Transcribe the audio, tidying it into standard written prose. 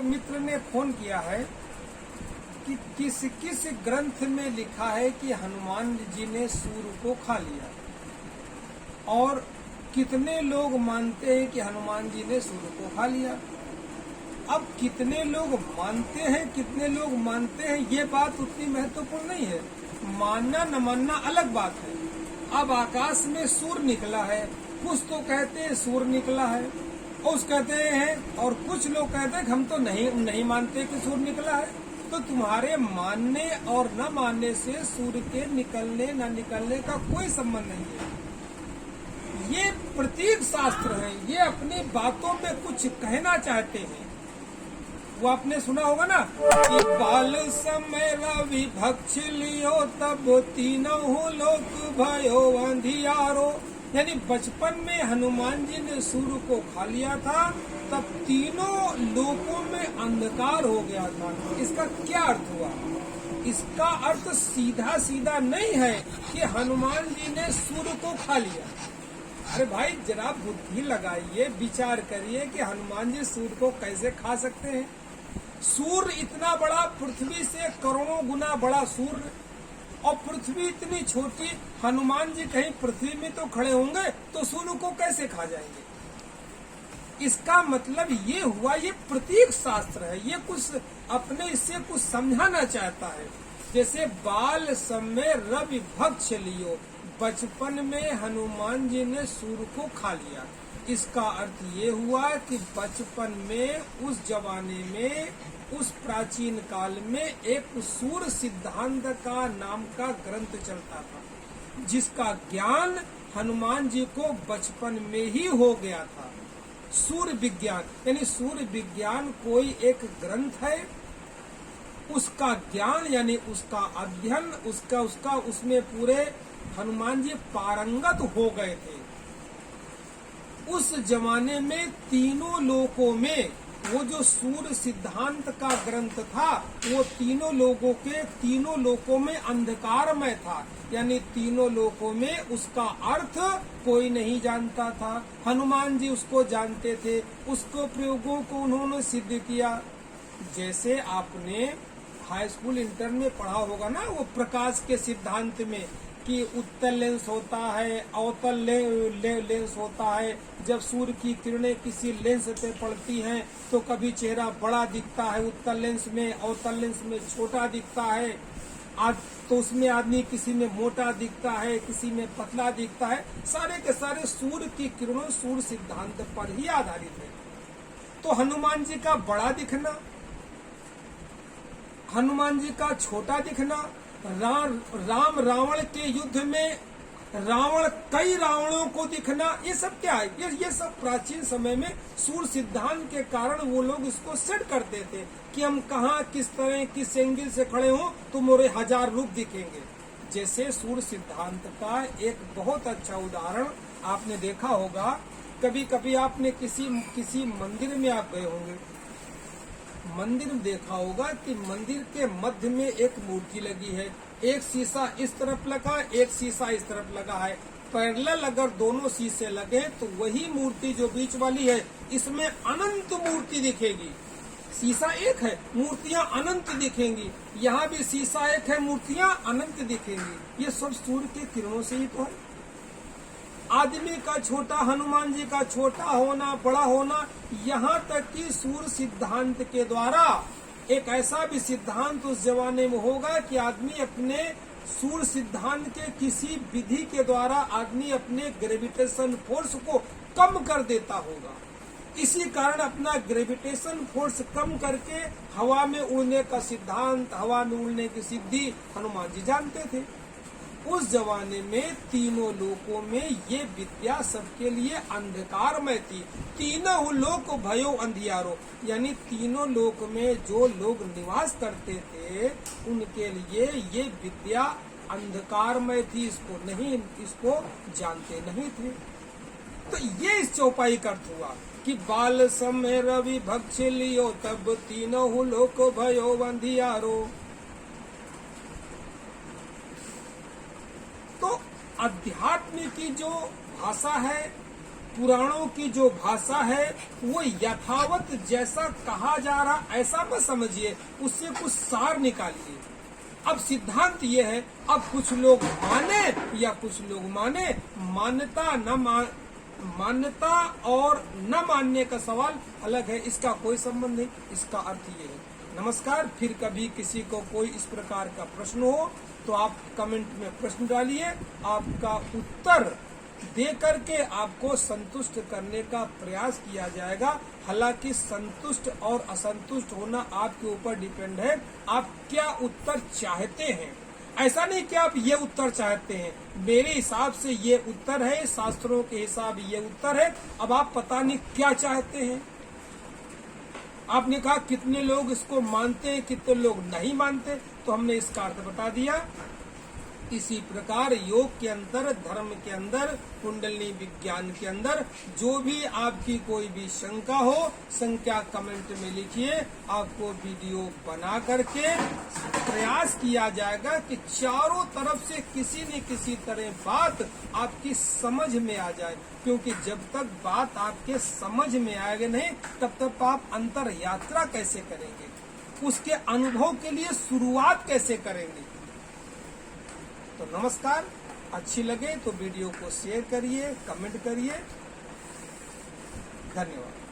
मित्र ने फोन किया है कि किस किस ग्रंथ में लिखा है कि हनुमान जी ने सूर्य को खा लिया, और कितने लोग मानते हैं कि हनुमान जी ने सूर्य को खा लिया। अब कितने लोग मानते हैं, कितने लोग मानते हैं, ये बात उतनी महत्वपूर्ण नहीं है। मानना न मानना अलग बात है। अब आकाश में सूर्य निकला है, कुछ तो कहते हैं सूर्य निकला है, और उस कहते हैं, और कुछ लोग कहते हैं कि हम तो नहीं मानते कि सूर्य निकला है। तो तुम्हारे मानने और न मानने से सूर्य के निकलने न निकलने का कोई संबंध नहीं है। ये प्रतीक शास्त्र है, ये अपनी बातों में कुछ कहना चाहते हैं। वो आपने सुना होगा ना कि बाल समय रवि भक्ष लियो तब तीनों लोक भयो अंधियारो। यानी बचपन में हनुमान जी ने सूर्य को खा लिया था, तब तीनों लोकों में अंधकार हो गया था। इसका क्या अर्थ हुआ? इसका अर्थ सीधा सीधा नहीं है कि हनुमान जी ने सूर्य को खा लिया। अरे भाई, जरा बुद्धि लगाइए, विचार करिए कि हनुमान जी सूर्य को कैसे खा सकते हैं। सूर्य इतना बड़ा, पृथ्वी से करोड़ों गुना बड़ा सूर्य, और पृथ्वी इतनी छोटी। हनुमान जी कहीं पृथ्वी में तो खड़े होंगे, तो सूर्य को कैसे खा जाएंगे? इसका मतलब ये हुआ, ये प्रतीक शास्त्र है, ये कुछ अपने इससे कुछ समझाना चाहता है। जैसे बाल समय रवि भक्ष लियो, बचपन में हनुमान जी ने सूर्य को खा लिया। इसका अर्थ ये हुआ कि बचपन में, उस जमाने में, उस प्राचीन काल में एक सूर्य सिद्धांत का नाम का ग्रंथ चलता था, जिसका ज्ञान हनुमान जी को बचपन में ही हो गया था। सूर्य विज्ञान, यानी सूर्य विज्ञान कोई एक ग्रंथ है, उसका ज्ञान यानी उसका अध्ययन, उसका उसमें पूरे हनुमान जी पारंगत हो गए थे। उस जमाने में तीनों लोकों में वो जो सूर्य सिद्धांत का ग्रंथ था, वो तीनों लोकों में अंधकारमय था। यानी तीनों लोकों में उसका अर्थ कोई नहीं जानता था। हनुमान जी उसको जानते थे, उसको प्रयोगों को उन्होंने सिद्ध किया। जैसे आपने हाई स्कूल इंटर में पढ़ा होगा ना, वो प्रकाश के सिद्धांत में, कि उत्तल लेंस होता है, अवतल लेंस होता है। जब सूर्य की किरणें किसी लेंस पे पड़ती हैं तो कभी चेहरा बड़ा दिखता है उत्तल लेंस में, अवतल लेंस में छोटा दिखता है। तो उसमें आदमी किसी में मोटा दिखता है, किसी में पतला दिखता है। सारे के सारे सूर्य की किरणों सूर्य सिद्धांत पर ही आधारित है। तो हनुमान जी का बड़ा दिखना, हनुमान जी का छोटा दिखना, राम रावण के युद्ध में रावण कई रावणों को दिखना, ये सब क्या है? ये सब प्राचीन समय में सूर्य सिद्धांत के कारण वो लोग इसको सेट करते थे कि हम कहाँ, किस तरह, किस एंगल से खड़े हों तो मोरे 1000 रूप दिखेंगे। जैसे सूर्य सिद्धांत का एक बहुत अच्छा उदाहरण आपने देखा होगा। कभी कभी आपने किसी मंदिर में आप गए होंगे, मंदिर में देखा होगा कि मंदिर के मध्य में एक मूर्ति लगी है, एक शीशा इस तरफ लगा, एक शीशा इस तरफ लगा है। पैरेलल अगर दोनों शीशे लगे तो वही मूर्ति जो बीच वाली है, इसमें अनंत मूर्ति दिखेगी। शीशा एक है, मूर्तियां अनंत दिखेंगी। यहाँ भी शीशा एक है, मूर्तियां अनंत दिखेंगी। ये सब सूर्य के किरणों से ही तो है। आदमी का छोटा, हनुमान जी का छोटा होना, बड़ा होना, यहाँ तक कि सूर्य सिद्धांत के द्वारा एक ऐसा भी सिद्धांत उस जमाने में होगा कि आदमी अपने सूर्य सिद्धांत के किसी विधि के द्वारा आदमी अपने ग्रेविटेशन फोर्स को कम कर देता होगा। इसी कारण अपना ग्रेविटेशन फोर्स कम करके हवा में उड़ने का सिद्धांत, हवा में उड़ने की सिद्धि हनुमान जी जानते थे। उस जमाने में तीनों लोकों में ये विद्या सबके लिए अंधकारमय थी। तीनों लोक भयो अंधियारो, यानी तीनों लोक में जो लोग निवास करते थे उनके लिए ये विद्या अंधकारमय थी। इसको जानते नहीं थे। तो ये इस चौपाई का अर्थ हुआ कि बाल समय रवि भक्ष लियो तब तीनों लोक भयो अंधियारो। तो अध्यात्म की जो भाषा है, पुराणों की जो भाषा है वो यथावत जैसा कहा जा रहा ऐसा मत समझिए, उससे कुछ सार निकालिए। अब सिद्धांत ये है, अब कुछ लोग माने या कुछ लोग माने, मान्यता और न मानने का सवाल अलग है, इसका कोई संबंध नहीं। इसका अर्थ ये है। नमस्कार। फिर कभी किसी को कोई इस प्रकार का प्रश्न हो तो आप कमेंट में प्रश्न डालिए, आपका उत्तर दे करके आपको संतुष्ट करने का प्रयास किया जाएगा। हालांकि संतुष्ट और असंतुष्ट होना आपके ऊपर डिपेंड है, आप क्या उत्तर चाहते हैं। ऐसा नहीं कि आप ये उत्तर चाहते हैं, मेरे हिसाब से ये उत्तर है, शास्त्रों के हिसाब ये उत्तर है, अब आप पता नहीं क्या चाहते हैं। आपने कहा कितने लोग इसको मानते हैं, कितने लोग नहीं मानते, तो हमने इसका अर्थ बता दिया। इसी प्रकार योग के अंदर, धर्म के अंदर, कुंडलिनी विज्ञान के अंदर जो भी आपकी कोई भी शंका हो, संख्या कमेंट में लिखिए। आपको वीडियो बना करके प्रयास किया जाएगा कि चारों तरफ से किसी न किसी तरह बात आपकी समझ में आ जाए, क्योंकि जब तक बात आपके समझ में आएगी नहीं, तब तक आप अंतर यात्रा कैसे करेंगे, उसके अनुभव के लिए शुरुआत कैसे करेंगे। तो नमस्कार। अच्छी लगे तो वीडियो को शेयर करिए, कमेंट करिए। धन्यवाद।